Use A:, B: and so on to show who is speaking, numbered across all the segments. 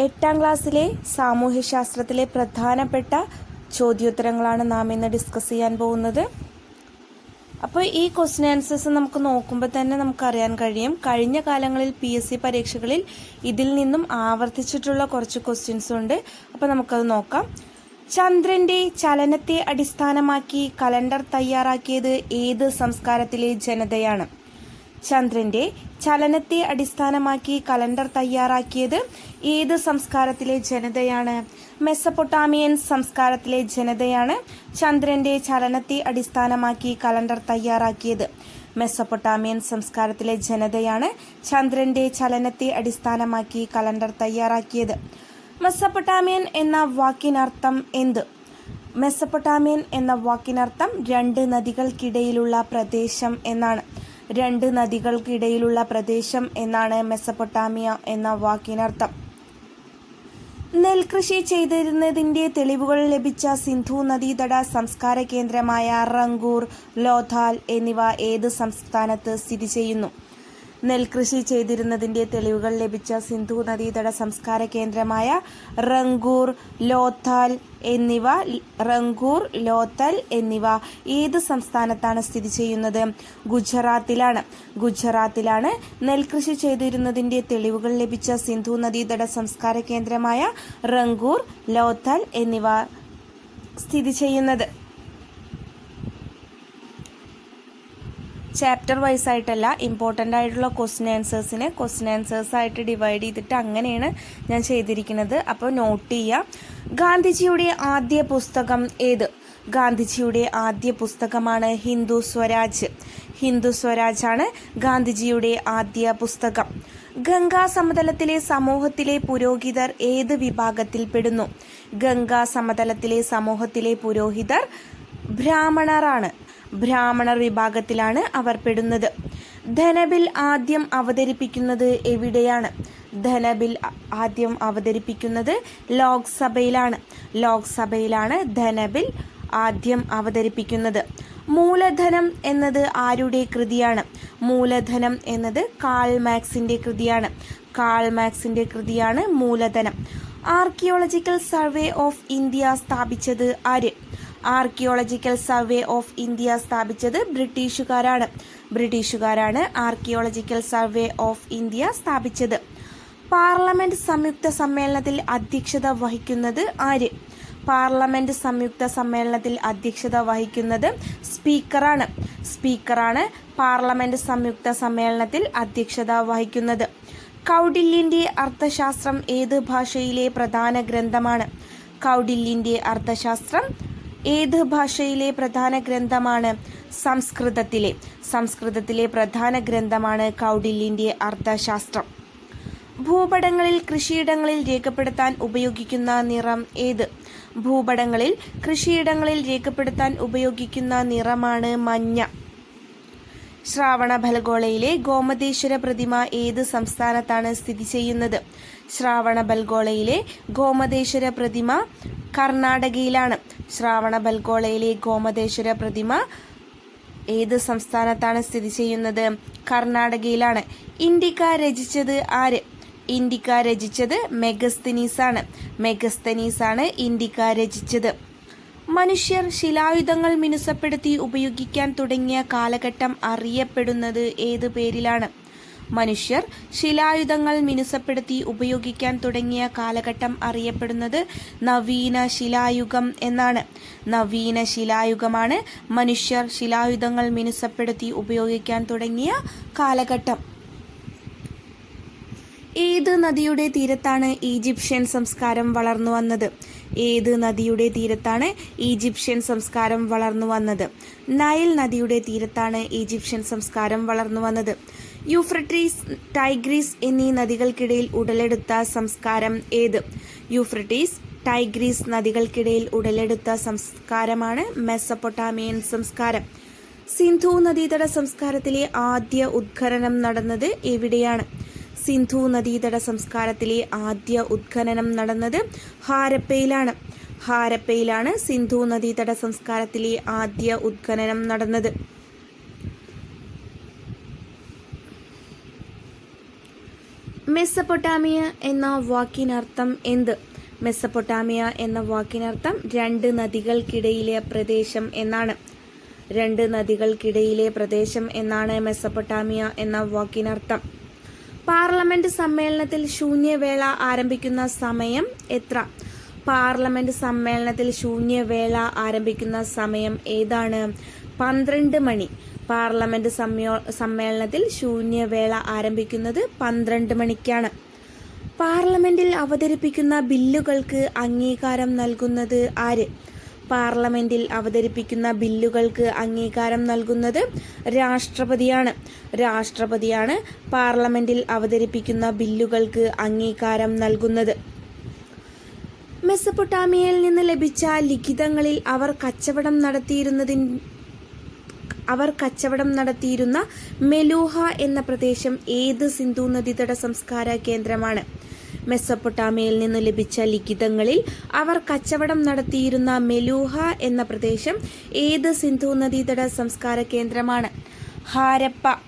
A: 8ാം ക്ലാസ്സിലെ സാമൂഹ്യശാസ്ത്രത്തിലെ പ്രധാനപ്പെട്ട ചോദ്യോത്തരങ്ങളാണ് നാം ഇന്ന് ഡിസ്കസ് ചെയ്യാൻ പോകുന്നത്. അപ്പോൾ ഈ ക്വസ്റ്റ്യൻ ആൻസേഴ്സ് നമുക്ക് നോക്കുമ്പോൾ തന്നെ നമുക്കറിയാൻ കഴിയും, കഴിഞ്ഞ കാലങ്ങളിൽ PSC പരീക്ഷകളിൽ ഇതിൽ നിന്നും ആവർത്തിച്ചിട്ടുള്ള കുറച്ച് ക്വസ്റ്റ്യൻസ് ഉണ്ട്. അപ്പോൾ നമുക്കത് നോക്കാം. ചന്ദ്രന്റെ ചലനത്തെ അടിസ്ഥാനമാക്കി കലണ്ടർ തയ്യാറാക്കിയത് ഏത് സംസ്കാരത്തിലെ ജനതയാണ്? ചന്ദ്രന്റെ ചലനത്തെ അടിസ്ഥാനമാക്കി കലണ്ടർ തയ്യാറാക്കിയത് ഏത് സംസ്കാരത്തിലെ ജനതയാണ്? മെസപ്പൊട്ടാമിയൻ സംസ്കാരത്തിലെ ജനതയാണ് ചന്ദ്രന്റെ ചലനത്തെ അടിസ്ഥാനമാക്കി കലണ്ടർ തയ്യാറാക്കിയത്. മെസപ്പൊട്ടാമിയൻ സംസ്കാരത്തിലെ ജനതയാണ് ചന്ദ്രന്റെ ചലനത്തെ അടിസ്ഥാനമാക്കി കലണ്ടർ തയ്യാറാക്കിയത്. മെസപ്പൊട്ടാമിയൻ എന്ന വാക്കിനർത്ഥം എന്ത്? മെസപ്പൊട്ടാമിയൻ എന്ന വാക്കിനർത്ഥം രണ്ട് നദികൾക്കിടയിലുള്ള പ്രദേശം എന്നാണ്. രണ്ട് നദികൾക്കിടയിലുള്ള പ്രദേശം എന്നാണ് മെസപ്പൊട്ടാമിയ എന്ന വാക്കിനർത്ഥം. നെൽകൃഷി ചെയ്തിരുന്നതിന്റെ തെളിവുകൾ ലഭിച്ച സിന്ധു നദീതട സംസ്കാര കേന്ദ്രമായ റങ്കൂർ, ലോഥാൽ എന്നിവ ഏത് സംസ്ഥാനത്ത് സ്ഥിതി ചെയ്യുന്നു? നെൽകൃഷി ചെയ്തിരുന്നതിന്റെ തെളിവുകൾ ലഭിച്ച സിന്ധു നദീതട സംസ്കാര കേന്ദ്രമായ റങ്കൂർ, ലോഥാൽ എന്നിവ ഏത് സംസ്ഥാനത്താണ് സ്ഥിതി ചെയ്യുന്നത്? ഗുജറാത്തിലാണ് നെൽകൃഷി ചെയ്തിരുന്നതിന്റെ തെളിവുകൾ ലഭിച്ച സിന്ധു നദീതട സംസ്കാര കേന്ദ്രമായ റങ്കൂർ, ലോഥാൽ എന്നിവ സ്ഥിതി ചെയ്യുന്നത്. ചാപ്റ്റർ വൈസ് ആയിട്ടല്ല, ഇമ്പോർട്ടൻ്റ് ആയിട്ടുള്ള ക്വസ്റ്റ്യൻ ആൻസേഴ്സ് ആയിട്ട് ഡിവൈഡ് ചെയ്തിട്ട് അങ്ങനെയാണ് ഞാൻ ചെയ്തിരിക്കുന്നത്. അപ്പോൾ നോട്ട് ചെയ്യുക. ഗാന്ധിജിയുടെ ആദ്യ പുസ്തകം ഏത്? ഗാന്ധിജിയുടെ ആദ്യ പുസ്തകമാണ് ഹിന്ദു സ്വരാജ് ആണ് ഗാന്ധിജിയുടെ ആദ്യ പുസ്തകം. ഗംഗാ സമതലത്തിലെ സമൂഹത്തിലെ പുരോഹിതർ ഏത് വിഭാഗത്തിൽപ്പെടുന്നു? ഗംഗാ സമതലത്തിലെ സമൂഹത്തിലെ പുരോഹിതർ ബ്രാഹ്മണർ വിഭാഗത്തിലാണ് അവർ പെടുന്നത്. ധനബിൽ ആദ്യം അവതരിപ്പിക്കുന്നത് എവിടെയാണ്? ധനബിൽ ആദ്യം അവതരിപ്പിക്കുന്നത് ലോക്സഭയിലാണ് ധനബിൽ ആദ്യം അവതരിപ്പിക്കുന്നത്. മൂലധനം എന്നത് ആരുടെ കൃതിയാണ്? മൂലധനം എന്നത് കാൾ മാക്സിന്റെ കൃതിയാണ് മൂലധനം. ആർക്കിയോളജിക്കൽ സർവേ ഓഫ് ഇന്ത്യ സ്ഥാപിച്ചത് ആര്? ആർക്കിയോളജിക്കൽ സർവേ ഓഫ് ഇന്ത്യ സ്ഥാപിച്ചത് ബ്രിട്ടീഷുകാരാണ് ആർക്കിയോളജിക്കൽ സർവേ ഓഫ് ഇന്ത്യ സ്ഥാപിച്ചത്. പാർലമെന്റ് സംയുക്ത സമ്മേളനത്തിൽ അധ്യക്ഷത വഹിക്കുന്നത് ആര്? പാർലമെന്റ് സംയുക്ത സമ്മേളനത്തിൽ അധ്യക്ഷത വഹിക്കുന്നത് സ്പീക്കറാണ് പാർലമെന്റ് സംയുക്ത സമ്മേളനത്തിൽ അധ്യക്ഷത വഹിക്കുന്നത്. കൗടില്യന്റെ അർത്ഥശാസ്ത്രം ഏത് ഭാഷയിലെ പ്രധാന ഗ്രന്ഥമാണ്? കൗടില്യന്റെ അർത്ഥശാസ്ത്രം ഏത് ഭാഷയിലെ പ്രധാന ഗ്രന്ഥമാണ്? സംസ്കൃതത്തിലെ പ്രധാന ഗ്രന്ഥമാണ് കൗടില്യന്റെ അർത്ഥശാസ്ത്രം. ഭൂപടങ്ങളിൽ കൃഷിയിടങ്ങളിൽ രേഖപ്പെടുത്താൻ ഉപയോഗിക്കുന്ന നിറം ഏത്? ഭൂപടങ്ങളിൽ കൃഷിയിടങ്ങളിൽ രേഖപ്പെടുത്താൻ ഉപയോഗിക്കുന്ന നിറമാണ് മഞ്ഞ. ശ്രാവണബൽഗോളയിലെ ഗോമതേശ്വര പ്രതിമ ഏത് സംസ്ഥാനത്താണ് സ്ഥിതി ചെയ്യുന്നത്? ശ്രാവണബൽഗോളയിലെ ഗോമതേശ്വര പ്രതിമ കർണാടകയിലാണ്. ശ്രാവണബൽഗോളയിലെ ഗോമതേശ്വര പ്രതിമ ഏത് സംസ്ഥാനത്താണ് സ്ഥിതി ചെയ്യുന്നത്? കർണാടകയിലാണ്. ഇൻഡിക്ക രചിച്ചത് ആര്? ഇൻഡിക്ക രചിച്ചത് മെഗസ്തനീസാണ് ഇൻഡിക്ക രചിച്ചത്. മനുഷ്യർ ശിലായുധങ്ങൾ മിനുസപ്പെടുത്തി ഉപയോഗിക്കാൻ തുടങ്ങിയ കാലഘട്ടം അറിയപ്പെടുന്നത് ഏത് പേരിലാണ്? മനുഷ്യർ ശിലായുധങ്ങൾ മിനുസപ്പെടുത്തി ഉപയോഗിക്കാൻ തുടങ്ങിയ കാലഘട്ടം അറിയപ്പെടുന്നത് നവീന ശിലായുഗം എന്നാണ്. നവീന ശിലായുഗമാണ് മനുഷ്യർ ശിലായുധങ്ങൾ മിനുസപ്പെടുത്തി ഉപയോഗിക്കാൻ തുടങ്ങിയ കാലഘട്ടം. ഏത് നദിയുടെ തീരത്താണ് ഈജിപ്ഷ്യൻ സംസ്കാരം വളർന്നു വന്നത്? ഏത് നദിയുടെ തീരത്താണ് ഈജിപ്ഷ്യൻ സംസ്കാരം വളർന്നു വന്നത്? നൈൽ നദിയുടെ തീരത്താണ് ഈജിപ്ഷ്യൻ സംസ്കാരം വളർന്നു വന്നത്. യൂഫ്രട്ടീസ്, ടൈഗ്രീസ് എന്നീ നദികൾക്കിടയിൽ ഉടലെടുത്ത സംസ്കാരം ഏത്? യൂഫ്രട്ടീസ്, ടൈഗ്രീസ് നദികൾക്കിടയിൽ ഉടലെടുത്ത സംസ്കാരമാണ് മെസപ്പൊട്ടാമിയൻ സംസ്കാരം. സിന്ധു നദീതട സംസ്കാരത്തിലെ ആദ്യ ഉത്ഖനനം നടന്നത് എവിടെയാണ്? സിന്ധു നദീതട സംസ്കാരത്തിലെ ആദ്യ ഉത്ഖനനം നടന്നത് ഹാരപ്പയിലാണ് സിന്ധു നദീതട സംസ്കാരത്തിലെ ആദ്യ ഉത്ഖനനം നടന്നത്. മെസ്സപ്പൊട്ടാമിയ എന്ന വാക്കിനർത്ഥം എന്ത്? മെസ്സപ്പൊട്ടാമിയ എന്ന വാക്കിനർത്ഥം രണ്ട് നദികൾക്കിടയിലെ പ്രദേശം എന്നാണ്. രണ്ട് നദികൾക്കിടയിലെ പ്രദേശം എന്നാണ് മെസ്സപ്പൊട്ടാമിയ എന്ന വാക്കിനർത്ഥം. പാർലമെന്റ് സമ്മേളനത്തിൽ ശൂന്യവേള ആരംഭിക്കുന്ന സമയം എത്ര? പാർലമെന്റ് സമ്മേളനത്തിൽ ശൂന്യവേള ആരംഭിക്കുന്ന സമയം ഏതാണ്? 12 മണി. പാർലമെന്റ് സമ്മേളനത്തിൽ ശൂന്യവേള ആരംഭിക്കുന്നത് 12 മണിക്കാണ്. പാർലമെന്റിൽ അവതരിപ്പിക്കുന്ന ബില്ലുകൾക്ക് അംഗീകാരം നൽകുന്നത് ആര്? പാർലമെന്റിൽ അവതരിപ്പിക്കുന്ന ബില്ലുകൾക്ക് അംഗീകാരം നൽകുന്നത് രാഷ്ട്രപതിയാണ്. രാഷ്ട്രപതിയാണ് പാർലമെന്റിൽ അവതരിപ്പിക്കുന്ന ബില്ലുകൾക്ക് അംഗീകാരം നൽകുന്നത്. മെസ്സപ്പൊട്ടാമിയയിൽ നിന്ന് ലഭിച്ച ലിഖിതങ്ങളിൽ അവർ കച്ചവടം നടത്തിയിരുന്ന മെലൂഹ എന്ന പ്രദേശം ഏത് സിന്ധു നദീതട സംസ്കാര കേന്ദ്രമാണ്? മെസ്സപ്പൊട്ടാമിയയിൽ നിന്ന് ലഭിച്ച ലിഖിതങ്ങളിൽ അവർ കച്ചവടം നടത്തിയിരുന്ന മെലൂഹ എന്ന പ്രദേശം ഏത് സിന്ധു നദീതട സംസ്കാര കേന്ദ്രമാണ്? ഹാരപ്പ.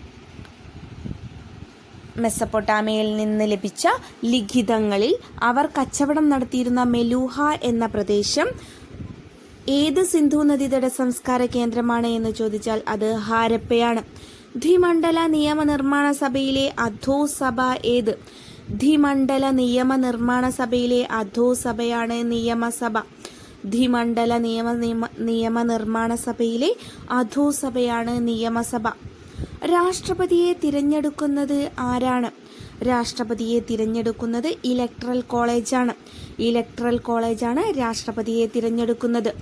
A: മെസ്സപ്പൊട്ടാമിയയിൽ നിന്ന് ലഭിച്ച ലിഖിതങ്ങളിൽ അവർ കച്ചവടം നടത്തിയിരുന്ന മെലൂഹ എന്ന പ്രദേശം ഏത് സിന്ധു നദീതട സംസ്കാര കേന്ദ്രമാണ് എന്ന് ചോദിച്ചാൽ അത് ഹാരപ്പയാണ്. ദ്വിമണ്ഡല നിയമനിർമ്മാണ സഭയിലെ അധോസഭ ഏത്? ദ്വിമണ്ഡല നിയമനിർമ്മാണ സഭയിലെ അധോസഭയാണ് നിയമസഭ. ദ്വിമണ്ഡല നിയമനിർമ്മാണ സഭയിലെ അധോസഭയാണ് നിയമസഭ. രാഷ്ട്രപതിയെ തിരഞ്ഞെടുക്കുന്നത് ആരാണ്? രാഷ്ട്രപതിയെ തിരഞ്ഞെടുക്കുന്നത് ഇലക്ട്രൽ കോളേജാണ്. ഇലക്ട്രൽ കോളേജാണ് രാഷ്ട്രപതിയെ തിരഞ്ഞെടുക്കുന്നത്.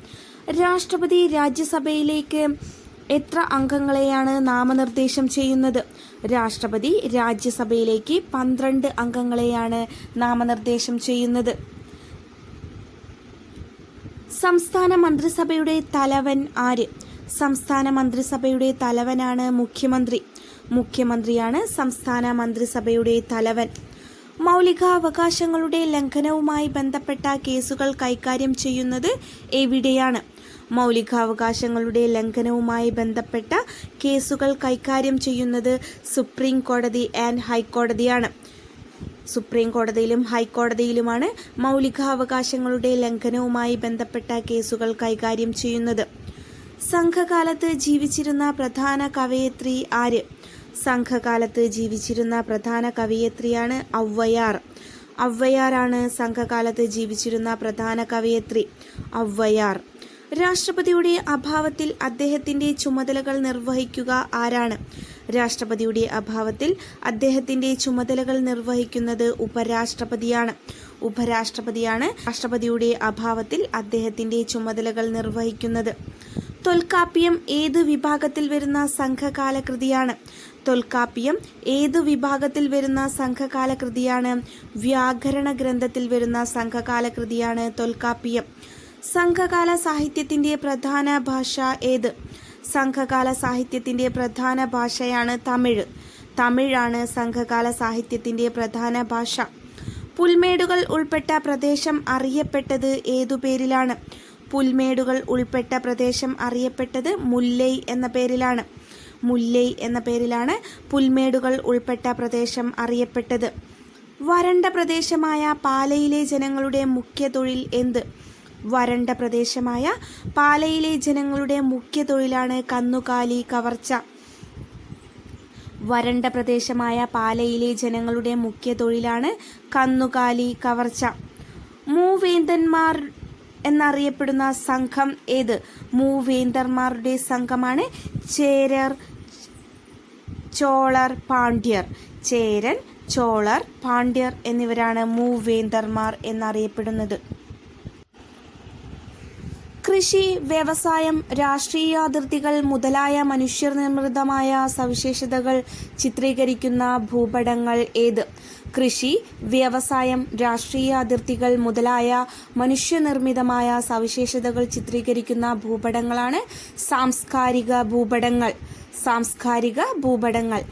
A: രാഷ്ട്രപതി രാജ്യസഭയിലേക്ക് എത്ര അംഗങ്ങളെയാണ് നാമനിർദ്ദേശം ചെയ്യുന്നത്? രാഷ്ട്രപതി രാജ്യസഭയിലേക്ക് 12 അംഗങ്ങളെയാണ് നാമനിർദ്ദേശം ചെയ്യുന്നത്. സംസ്ഥാന മന്ത്രിസഭയുടെ തലവൻ ആര്? സംസ്ഥാന മന്ത്രിസഭയുടെ തലവനാണ് മുഖ്യമന്ത്രി. മുഖ്യമന്ത്രിയാണ് സംസ്ഥാന മന്ത്രിസഭയുടെ തലവൻ. മൗലികാവകാശങ്ങളുടെ ലംഘനവുമായി ബന്ധപ്പെട്ട കേസുകൾ കൈകാര്യം ചെയ്യുന്നത് എവിടെയാണ്? മൗലികാവകാശങ്ങളുടെ ലംഘനവുമായി ബന്ധപ്പെട്ട കേസുകൾ കൈകാര്യം ചെയ്യുന്നത് സുപ്രീം കോടതി ആൻഡ് ഹൈക്കോടതിയാണ്. സുപ്രീം കോടതിയിലും ഹൈക്കോടതിയിലുമാണ് മൗലികാവകാശങ്ങളുടെ ലംഘനവുമായി ബന്ധപ്പെട്ട കേസുകൾ കൈകാര്യം ചെയ്യുന്നത്. സംഘകാലത്ത് ജീവിച്ചിരുന്ന പ്രധാന കവയിത്രി ആര്? സംഘകാലത്ത് ജീവിച്ചിരുന്ന പ്രധാന കവയിത്രിയാണ് ഔവ്വയാർ. ഔവ്വയാറാണ് സംഘകാലത്ത് ജീവിച്ചിരുന്ന പ്രധാന കവയിത്രി. ഔവ്വയാർ. രാഷ്ട്രപതിയുടെ അഭാവത്തിൽ അദ്ദേഹത്തിന്റെ ചുമതലകൾ നിർവഹിക്കുക ആരാണ്? രാഷ്ട്രപതിയുടെ അഭാവത്തിൽ അദ്ദേഹത്തിന്റെ ചുമതലകൾ നിർവഹിക്കുന്നത് ഉപരാഷ്ട്രപതിയാണ്. ഉപരാഷ്ട്രപതിയാണ് രാഷ്ട്രപതിയുടെ അഭാവത്തിൽ അദ്ദേഹത്തിന്റെ ചുമതലകൾ നിർവഹിക്കുന്നത്. തൊൽക്കാപ്യം ഏതു വിഭാഗത്തിൽ വരുന്ന സംഘകാല കൃതിയാണ്? തൊൽക്കാപ്യം ഏതു വിഭാഗത്തിൽ വരുന്ന സംഘകാല കൃതിയാണ്? വ്യാകരണ ഗ്രന്ഥത്തിൽ വരുന്ന സംഘകാല കൃതിയാണ് തൊൽക്കാപ്യം. സംഘകാല സാഹിത്യത്തിന്റെ പ്രധാന ഭാഷ ഏത്? സംഘകാല സാഹിത്യത്തിന്റെ പ്രധാന ഭാഷയാണ് തമിഴ്. തമിഴാണ് സംഘകാല സാഹിത്യത്തിന്റെ പ്രധാന ഭാഷ. പുൽമേടുകൾ ഉൾപ്പെട്ട പ്രദേശം അറിയപ്പെട്ടത് ഏതു പേരിലാണ്? പുൽമേടുകൾ ഉൾപ്പെട്ട പ്രദേശം അറിയപ്പെട്ടത് മുല്ലൈ എന്ന പേരിലാണ്. മുല്ലൈ എന്ന പേരിലാണ് പുൽമേടുകൾ ഉൾപ്പെട്ട പ്രദേശം അറിയപ്പെട്ടത്. വരണ്ട പ്രദേശമായ പാലയിലെ ജനങ്ങളുടെ മുഖ്യ തൊഴിൽ എന്ത്? വരണ്ട പ്രദേശമായ പാലയിലെ ജനങ്ങളുടെ മുഖ്യ തൊഴിലാണ് കന്നുകാലി കവർച്ച. വരണ്ട പ്രദേശമായ പാലയിലെ ജനങ്ങളുടെ മുഖ്യ തൊഴിലാണ് കന്നുകാലി കവർച്ച. മൂവേന്തന്മാർ എന്നറിയപ്പെടുന്ന സംഘം ഏത്? മൂവേന്തന്മാരുടെ സംഘമാണ് ചേരർ, ചോളർ, പാണ്ഡ്യർ. ചേരൻ, ചോളർ, പാണ്ഡ്യർ എന്നിവരാണ് മൂവേന്തന്മാർ എന്നറിയപ്പെടുന്നത്. കൃഷി, വ്യവസായം, രാഷ്ട്രീയാതിർത്തികൾ മുതലായ മനുഷ്യനിർമ്മിതമായ സവിശേഷതകൾ ചിത്രീകരിക്കുന്ന ഭൂപടങ്ങൾ ഏത്? കൃഷി, വ്യവസായം, രാഷ്ട്രീയാതിർത്തികൾ മുതലായ മനുഷ്യനിർമ്മിതമായ സവിശേഷതകൾ ചിത്രീകരിക്കുന്ന ഭൂപടങ്ങളാണ് സാംസ്കാരിക ഭൂപടങ്ങൾ. സാംസ്കാരിക ഭൂപടങ്ങൾ.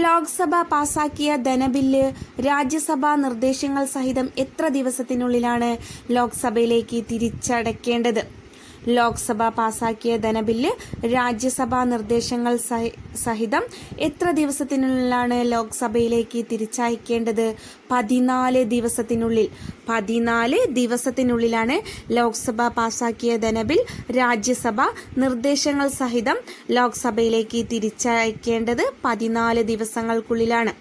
A: ലോക്സഭ പാസാക്കിയ ധനബില്ല് രാജ്യസഭാ നിർദ്ദേശങ്ങൾ സഹിതം എത്ര ദിവസത്തിനുള്ളിലാണ് ലോക്സഭയിലേക്ക് തിരിച്ചടയ്ക്കേണ്ടത്? ലോക്സഭ പാസാക്കിയ ധനബില്ല് രാജ്യസഭാ നിർദ്ദേശങ്ങൾ സഹിതം എത്ര ദിവസത്തിനുള്ളിലാണ് ലോക്സഭയിലേക്ക് തിരിച്ചയക്കേണ്ടത്? 14 ദിവസത്തിനുള്ളിൽ. 14 ദിവസത്തിനുള്ളിലാണ് ലോക്സഭ പാസാക്കിയ ധനബിൽ രാജ്യസഭ നിർദ്ദേശങ്ങൾ സഹിതം ലോക്സഭയിലേക്ക് തിരിച്ചയക്കേണ്ടത് 14 ദിവസങ്ങൾക്കുള്ളിലാണ്.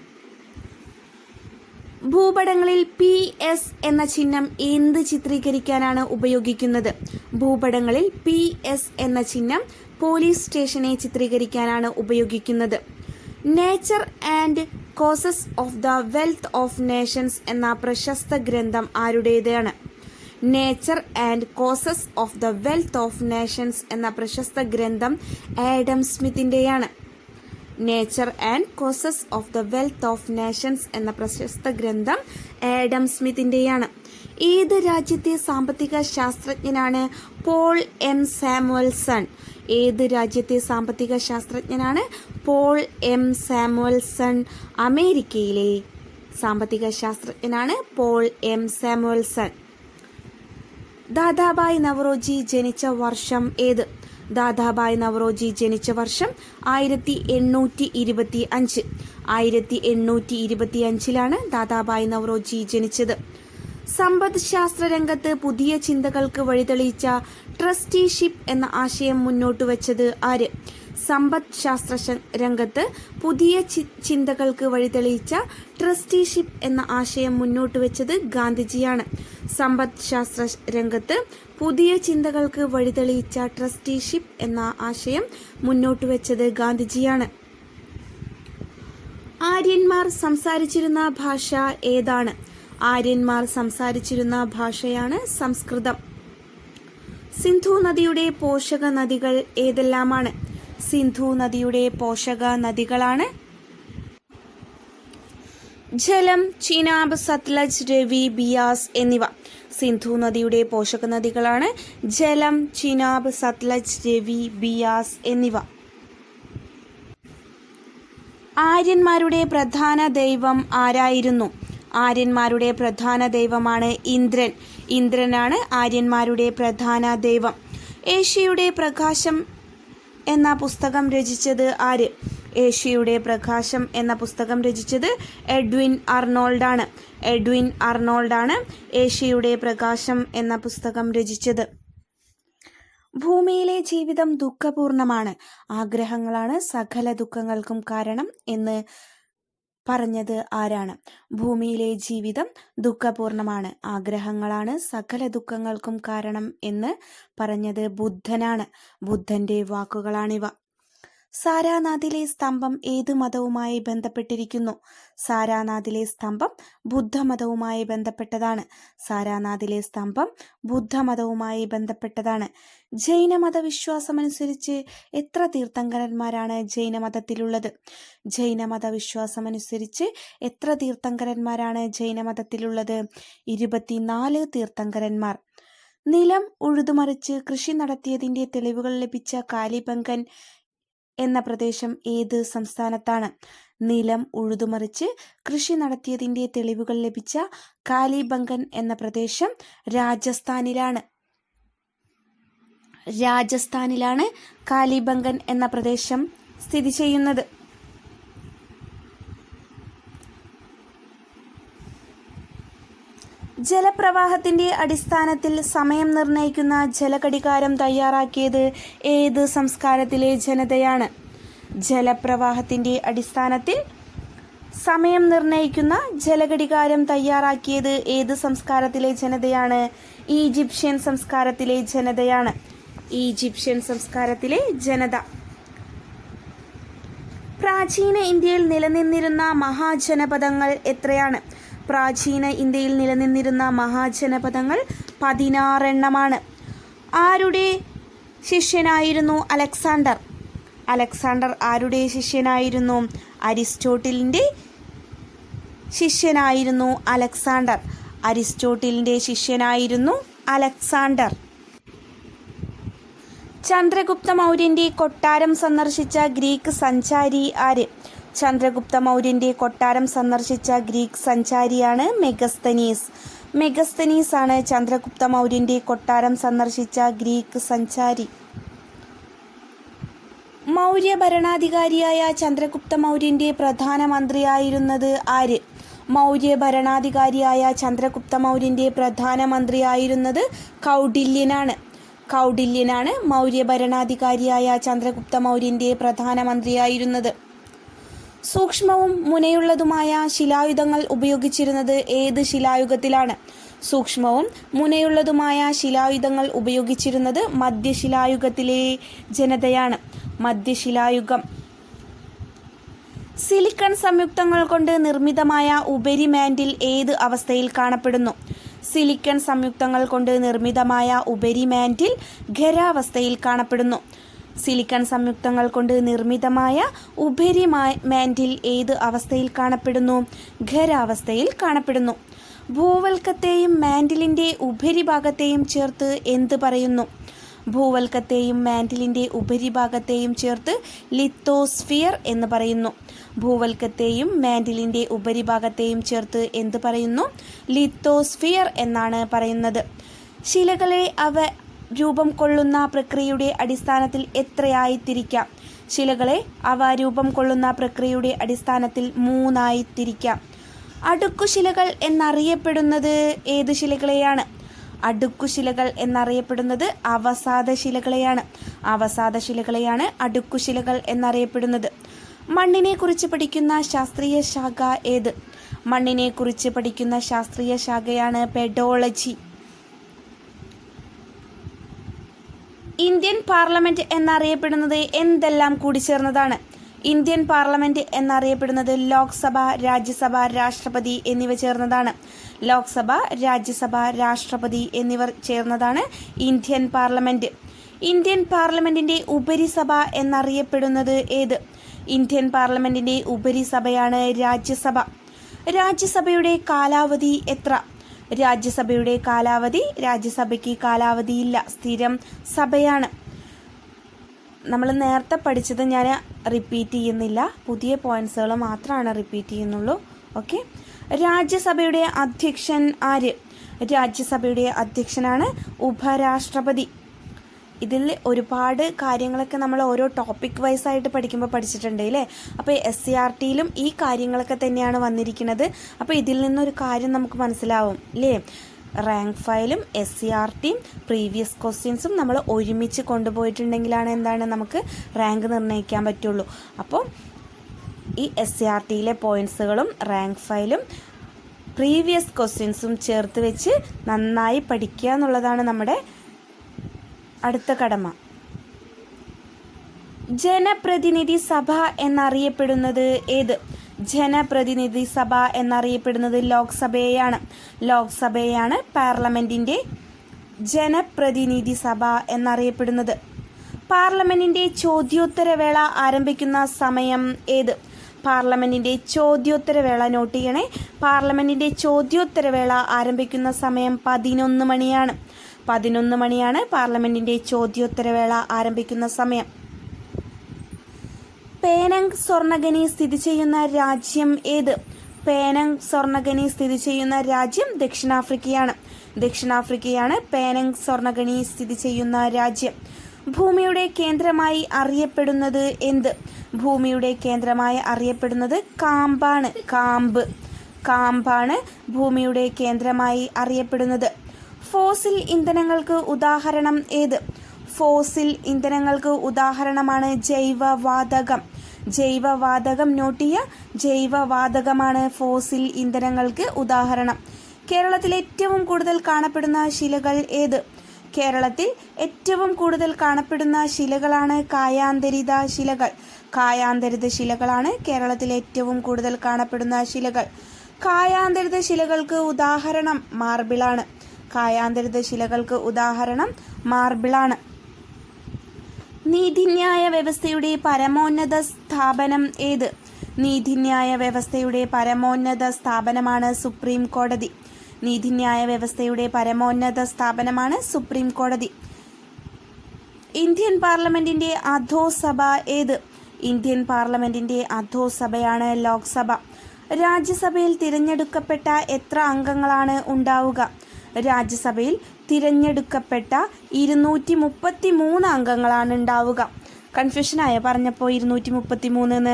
A: ഭൂപടങ്ങളിൽ PS എന്ന ചിഹ്നം എന്ത് ചിത്രീകരിക്കാനാണ് ഉപയോഗിക്കുന്നത്? ഭൂപടങ്ങളിൽ PS എന്ന ചിഹ്നം പോലീസ് സ്റ്റേഷനെ ചിത്രീകരിക്കാനാണ് ഉപയോഗിക്കുന്നത്. Nature and causes of the wealth of nations എന്ന പ്രശസ്ത ഗ്രന്ഥം ആരുടേതാണ്? Nature and causes of the wealth of nations എന്ന പ്രശസ്ത ഗ്രന്ഥം ആഡം സ്മിത്തിൻ്റെയാണ്. Nature and causes of the wealth of nations എന്ന പ്രശസ്ത ഗ്രന്ഥം ആഡം സ്മിത്തിൻ്റെയാണ്. ഏത് രാജ്യത്തെ സാമ്പത്തിക ശാസ്ത്രജ്ഞനാണ് പോൾ M. സാമുവൽസൺ? ഏത് രാജ്യത്തെ സാമ്പത്തിക ശാസ്ത്രജ്ഞനാണ് പോൾ M. സാമുവൽസൺ? അമേരിക്കയിലെ സാമ്പത്തിക ശാസ്ത്രജ്ഞനാണ് Paul M. Samuelson. Dadabhai Naoroji ജനിച്ച വർഷം ഏത്? ദാദാഭായ് നവറോജി ജനിച്ച വർഷം 1825. 1825 ദാദാഭായ് നവറോജി ജനിച്ചത്. സമ്പദ് ശാസ്ത്ര രംഗത്ത് പുതിയ ചിന്തകൾക്ക് വഴിതെളിയിച്ച ട്രസ്റ്റിഷിപ്പ് എന്ന ആശയം മുന്നോട്ട് വെച്ചത് ആര്? സമ്പദ് ശാസ്ത്ര രംഗത്ത് പുതിയ ചിന്തകൾക്ക് വഴിതെളിയിച്ച ട്രസ്റ്റിഷിപ്പ് എന്ന ആശയം മുന്നോട്ട് വെച്ചത് ഗാന്ധിജിയാണ്. സമ്പദ് ശാസ്ത്ര രംഗത്ത് പുതിയ ചിന്തകൾക്ക് വഴിതെളിയിച്ച ട്രസ്റ്റിഷിപ്പ് എന്ന ആശയം മുന്നോട്ട് വെച്ചത് ഗാന്ധിജിയാണ്. ആര്യന്മാർ സംസാരിച്ചിരുന്ന ഭാഷ ഏതാണ്? ആര്യന്മാർ സംസാരിച്ചിരുന്ന ഭാഷയാണ് സംസ്കൃതം. സിന്ധു നദിയുടെ പോഷക നദികൾ ഏതെല്ലാമാണ്? സിന്ധു നദിയുടെ പോഷക നദികളാണ് ജലം, ചിനാബ്, സത്ലജ്, രവി, ബിയാസ് എന്നിവ. സിന്ധു നദിയുടെ പോഷക നദികളാണ് ജലം, ചിനാബ്, സത്ലജ്, രവി, ബിയാസ് എന്നിവ. ആര്യന്മാരുടെ പ്രധാന ദൈവം ആരായിരുന്നു? ആര്യന്മാരുടെ പ്രധാന ദൈവമാണ് ഇന്ദ്രൻ. ഇന്ദ്രനാണ് ആര്യന്മാരുടെ പ്രധാന ദൈവം. ഏഷ്യയുടെ പ്രകാശം എന്ന പുസ്തകം രചിച്ചത് ആര്? ഏഷ്യയുടെ പ്രകാശം എന്ന പുസ്തകം രചിച്ചത് എഡ്വിൻ അർണോൾഡാണ്. എഡ്വിൻ അർണോൾഡാണ് ഏഷ്യയുടെ പ്രകാശം എന്ന പുസ്തകം രചിച്ചത്. ഭൂമിയിലെ ജീവിതം ദുഃഖപൂർണമാണ്, ആഗ്രഹങ്ങളാണ് സകല ദുഃഖങ്ങൾക്കും കാരണം എന്ന് പറഞ്ഞത് ആരാണ്? ഭൂമിയിലെ ജീവിതം ദുഃഖപൂർണമാണ്, ആഗ്രഹങ്ങളാണ് സകല ദുഃഖങ്ങൾക്കും കാരണം എന്ന് പറഞ്ഞത് ബുദ്ധനാണ്. ബുദ്ധന്റെ വാക്കുകളാണിവ. സാരാനാഥിലെ സ്തംഭം ഏത് മതവുമായി ബന്ധപ്പെട്ടിരിക്കുന്നു? സാരാനാഥിലെ സ്തംഭം ബുദ്ധമതവുമായി ബന്ധപ്പെട്ടതാണ്. സാരാനാഥിലെ സ്തംഭം ബുദ്ധമതവുമായി ബന്ധപ്പെട്ടതാണ്. ജൈനമത വിശ്വാസമനുസരിച്ച് എത്ര തീർത്ഥങ്കരന്മാരാണ് ജൈനമതത്തിലുള്ളത്? ജൈനമത വിശ്വാസമനുസരിച്ച് എത്ര തീർത്ഥങ്കരന്മാരാണ് ജൈനമതത്തിലുള്ളത്? 24 തീർത്ഥങ്കരന്മാർ. നിലം ഉഴുതുമറിച്ച് കൃഷി നടത്തിയതിന്റെ തെളിവുകൾ ലഭിച്ച കാലിബംഗൻ എന്ന പ്രദേശം ഏത് സംസ്ഥാനത്താണ്? നിലം ഉഴുതുമറിച്ച് കൃഷി നടത്തിയതിന്റെ തെളിവുകൾ ലഭിച്ച കാലിബംഗൻ എന്ന പ്രദേശം രാജസ്ഥാനിലാണ്. രാജസ്ഥാനിലാണ് കാലിബംഗൻ എന്ന പ്രദേശം സ്ഥിതി ചെയ്യുന്നത്. ജലപ്രവാഹത്തിന്റെ അടിസ്ഥാനത്തിൽ സമയം നിർണ്ണയിക്കുന്ന ജലഘടികാരം തയ്യാറാക്കിയത് ഏത് സംസ്കാരത്തിലെ ജനതയാണ്? ജലപ്രവാഹത്തിന്റെ അടിസ്ഥാനത്തിൽ സമയം നിർണ്ണയിക്കുന്ന ജലഘടികാരം തയ്യാറാക്കിയത് ഏത് സംസ്കാരത്തിലെ ജനതയാണ്? ഈജിപ്ഷ്യൻ സംസ്കാരത്തിലെ ജനതയാണ്. ഈജിപ്ഷ്യൻ സംസ്കാരത്തിലെ ജനത. പ്രാചീന ഇന്ത്യയിൽ നിലനിന്നിരുന്ന മഹാജനപദങ്ങൾ എത്രയാണ്? പ്രാചീന ഇന്ത്യയിൽ നിലനിന്നിരുന്ന മഹാജനപദങ്ങൾ 16 എണ്ണമാണ്. ആരുടെ ശിഷ്യനായിരുന്നു അലക്സാണ്ടർ? അലക്സാണ്ടർ ആരുടെ ശിഷ്യനായിരുന്നു? അരിസ്റ്റോട്ടിലിൻ്റെ ശിഷ്യനായിരുന്നു അലക്സാണ്ടർ. അരിസ്റ്റോട്ടിലിൻ്റെ ശിഷ്യനായിരുന്നു അലക്സാണ്ടർ. ചന്ദ്രഗുപ്ത മൗര്യന്റെ കൊട്ടാരം സന്ദർശിച്ച ഗ്രീക്ക് സഞ്ചാരി ആര്? ചന്ദ്രഗുപ്ത മൗര്യന്റെ കൊട്ടാരം സന്ദർശിച്ച ഗ്രീക്ക് സഞ്ചാരിയാണ് മെഗസ്തനീസ്. മെഗസ്തനീസ് ആണ് ചന്ദ്രഗുപ്ത മൗര്യന്റെ കൊട്ടാരം സന്ദർശിച്ച ഗ്രീക്ക് സഞ്ചാരി. മൗര്യ ഭരണാധികാരിയായ ചന്ദ്രഗുപ്ത മൗര്യന്റെ പ്രധാനമന്ത്രിയായിരുന്നത് ആര്? മൗര്യ ഭരണാധികാരിയായ ചന്ദ്രഗുപ്ത മൗര്യന്റെ പ്രധാനമന്ത്രിയായിരുന്നത് കൗടില്യനാണ്. കൗടില്യനാണ് മൗര്യ ഭരണാധികാരിയായ ചന്ദ്രഗുപ്ത മൗര്യന്റെ പ്രധാനമന്ത്രിയായിരുന്നത്. സൂക്ഷ്മവും മുനയുള്ളതുമായ ശിലായുധങ്ങൾ ഉപയോഗിച്ചിരുന്നത് ഏത് ശിലായുഗത്തിലാണ്? സൂക്ഷ്മവും മുനയുള്ളതുമായ ശിലായുധങ്ങൾ ഉപയോഗിച്ചിരുന്നത് മധ്യശിലായുഗത്തിലെ ജനതയാണ്. മധ്യശിലായുഗം. സിലിക്കൺ സംയുക്തങ്ങൾ കൊണ്ട് നിർമ്മിതമായ ഉപരിമാൻറ്റിൽ ഏത് അവസ്ഥയിൽ കാണപ്പെടുന്നു? സിലിക്കൺ സംയുക്തങ്ങൾ കൊണ്ട് നിർമ്മിതമായ ഉപരിമാൻറ്റിൽ ഖരാവസ്ഥയിൽ കാണപ്പെടുന്നു. സിലിക്കൺ സംയുക്തങ്ങൾ കൊണ്ട് നിർമ്മിതമായ ഉപരിമാൻറ്റിൽ ഏത് അവസ്ഥയിൽ കാണപ്പെടുന്നു? ഖരാവസ്ഥയിൽ കാണപ്പെടുന്നു. ഭൂവൽക്കത്തെയും മാൻറ്റിലിൻ്റെ ഉപരിഭാഗത്തെയും ചേർത്ത് എന്ത് പറയുന്നു? ഭൂവൽക്കത്തെയും മാൻറ്റിലിൻ്റെ ഉപരിഭാഗത്തെയും ചേർത്ത് ലിത്തോസ്ഫിയർ എന്ന് പറയുന്നു. ഭൂവൽക്കത്തെയും മാൻറ്റിലിൻ്റെ ഉപരിഭാഗത്തെയും ചേർത്ത് എന്ത് പറയുന്നു? ലിത്തോസ്ഫിയർ എന്നാണ് പറയുന്നത്. ശിലകളെ അവ രൂപം കൊള്ളുന്ന പ്രക്രിയയുടെ അടിസ്ഥാനത്തിൽ എത്രയായി തിരിക്കാം? ശിലകളെ അവ രൂപം കൊള്ളുന്ന പ്രക്രിയയുടെ അടിസ്ഥാനത്തിൽ 3 ആയി തിരിക്കാം. അടുക്കുശിലകൾ എന്നറിയപ്പെടുന്നത് ഏത് ശിലകളെയാണ്? അടുക്കുശിലകൾ എന്നറിയപ്പെടുന്നത് അവസാദശിലകളെയാണ്. അവസാദശിലകളെയാണ് അടുക്കുശിലകൾ എന്നറിയപ്പെടുന്നത്. മണ്ണിനെ കുറിച്ച് പഠിക്കുന്ന ശാസ്ത്രീയ ശാഖ ഏത്? മണ്ണിനെ കുറിച്ച് പഠിക്കുന്ന ശാസ്ത്രീയ ശാഖയാണ് പെഡോളജി. ഇന്ത്യൻ പാർലമെന്റ് എന്നറിയപ്പെടുന്നത് എന്തെല്ലാം കൂടിച്ചേർന്നതാണ്? ഇന്ത്യൻ പാർലമെന്റ് എന്നറിയപ്പെടുന്നത് ലോക്സഭ, രാജ്യസഭ, രാഷ്ട്രപതി എന്നിവ ചേർന്നതാണ്. ലോക്സഭ, രാജ്യസഭ, രാഷ്ട്രപതി എന്നിവർ ചേർന്നതാണ് ഇന്ത്യൻ പാർലമെന്റ്. ഇന്ത്യൻ പാർലമെന്റിന്റെ ഉപരിസഭ എന്നറിയപ്പെടുന്നത് ഏത്? ഇന്ത്യൻ പാർലമെന്റിന്റെ ഉപരിസഭയാണ് രാജ്യസഭ. രാജ്യസഭയുടെ കാലാവധി എത്ര? രാജ്യസഭയുടെ കാലാവധി, രാജ്യസഭയ്ക്ക് കാലാവധിയില്ല, സ്ഥിരം സഭയാണ്. നമ്മൾ നേരത്തെ പഠിച്ചത് ഞാൻ റിപ്പീറ്റ് ചെയ്യുന്നില്ല, പുതിയ പോയിന്റ്സുകൾ മാത്രമാണ് റിപ്പീറ്റ് ചെയ്യുന്നുള്ളൂ. ഓക്കെ. രാജ്യസഭയുടെ അധ്യക്ഷൻ ആര്? രാജ്യസഭയുടെ അധ്യക്ഷനാണ് ഉപരാഷ്ട്രപതി. ഇതിൽ ഒരുപാട് കാര്യങ്ങളൊക്കെ നമ്മൾ ഓരോ ടോപ്പിക് വൈസ് ആയിട്ട് പഠിക്കുമ്പോൾ പഠിച്ചിട്ടുണ്ട് അല്ലേ? അപ്പോൾ SCRTയിലും ഈ കാര്യങ്ങളൊക്കെ തന്നെയാണ് വന്നിരിക്കുന്നത്. അപ്പോൾ ഇതിൽ നിന്നൊരു കാര്യം നമുക്ക് മനസ്സിലാവും അല്ലേ? റാങ്ക് ഫയലും SCRTയും പ്രീവിയസ് ക്വസ്റ്റ്യൻസും നമ്മൾ ഒരുമിച്ച് കൊണ്ടുപോയിട്ടുണ്ടെങ്കിലാണ് എന്താണ് നമുക്ക് റാങ്ക് നിർണ്ണയിക്കാൻ പറ്റുള്ളൂ. അപ്പോൾ ഈ SCRTയിലെ പോയിന്റ്സുകളും റാങ്ക് ഫയലും പ്രീവിയസ് ക്വസ്റ്റ്യൻസും ചേർത്ത് വെച്ച് നന്നായി പഠിക്കുക എന്നുള്ളതാണ് നമ്മുടെ അടുത്ത കടമ. ജനപ്രതിനിധി സഭ എന്നറിയപ്പെടുന്നത് ഏത്? ജനപ്രതിനിധി സഭ എന്നറിയപ്പെടുന്നത് ലോക്സഭയെയാണ്. ലോക്സഭയാണ് പാർലമെന്റിന്റെ ജനപ്രതിനിധി സഭ എന്നറിയപ്പെടുന്നത്. പാർലമെന്റിന്റെ ചോദ്യോത്തരവേള ആരംഭിക്കുന്ന സമയം ഏത്? പാർലമെന്റിന്റെ ചോദ്യോത്തരവേള നോട്ട് ചെയ്യണേ. പാർലമെന്റിന്റെ ചോദ്യോത്തരവേള ആരംഭിക്കുന്ന സമയം 11 മണിയാണ്. 11 മണിയാണ് പാർലമെന്റിന്റെ ചോദ്യോത്തരവേള ആരംഭിക്കുന്ന സമയം. പേനങ് സ്വർണ്ണഖനി സ്ഥിതി ചെയ്യുന്ന രാജ്യം ഏത്? പേനങ് സ്വർണ്ണഖനി സ്ഥിതി ചെയ്യുന്ന രാജ്യം ദക്ഷിണാഫ്രിക്കയാണ്. ദക്ഷിണാഫ്രിക്കയാണ് പേനങ് സ്വർണ്ണഖനി സ്ഥിതി ചെയ്യുന്ന രാജ്യം. ഭൂമിയുടെ കേന്ദ്രമായി അറിയപ്പെടുന്നത് എന്ത്? ഭൂമിയുടെ കേന്ദ്രമായി അറിയപ്പെടുന്നത് കാമ്പാണ്. കാമ്പാണ് ഭൂമിയുടെ കേന്ദ്രമായി അറിയപ്പെടുന്നത്. ഫോസിൽ ഇന്ധനങ്ങൾക്ക് ഉദാഹരണം ഏത്? ഫോസിൽ ഇന്ധനങ്ങൾക്ക് ഉദാഹരണമാണ് ജൈവവാതകം. ജൈവവാതകം നോട്ട് ചെയ്യുക. ജൈവവാതകമാണ് ഫോസിൽ ഇന്ധനങ്ങൾക്ക് ഉദാഹരണം. കേരളത്തിൽ ഏറ്റവും കൂടുതൽ കാണപ്പെടുന്ന ശിലകൾ ഏത്? കേരളത്തിൽ ഏറ്റവും കൂടുതൽ കാണപ്പെടുന്ന ശിലകളാണ് കായാന്തരിത ശിലകൾ. കായാന്തരിത ശിലകളാണ് കേരളത്തിൽ ഏറ്റവും കൂടുതൽ കാണപ്പെടുന്ന ശിലകൾ. കായാന്തരിത ശിലകൾക്ക് ഉദാഹരണം മാർബിളാണ്. കായാന്തരിത ശിലകൾക്ക് ഉദാഹരണം മാർബിളാണ്. നീതിന്യായ വ്യവസ്ഥയുടെ പരമോന്നത സ്ഥാപനം ഏത്? നീതിന്യായ വ്യവസ്ഥയുടെ പരമോന്നത സ്ഥാപനമാണ് സുപ്രീം കോടതി. നീതിന്യായ വ്യവസ്ഥയുടെ പരമോന്നത സ്ഥാപനമാണ് സുപ്രീം കോടതി. ഇന്ത്യൻ പാർലമെന്റിന്റെ അധോസഭ ഏത്? ഇന്ത്യൻ പാർലമെന്റിന്റെ അധോസഭയാണ് ലോക്സഭ. രാജ്യസഭയിൽ തിരഞ്ഞെടുക്കപ്പെട്ട എത്ര അംഗങ്ങളാണ് ഉണ്ടാവുക? രാജ്യസഭയിൽ തിരഞ്ഞെടുക്കപ്പെട്ട 233 അംഗങ്ങളാണ് ഉണ്ടാവുക. കൺഫ്യൂഷനായ പറഞ്ഞപ്പോൾ 233 എന്ന്.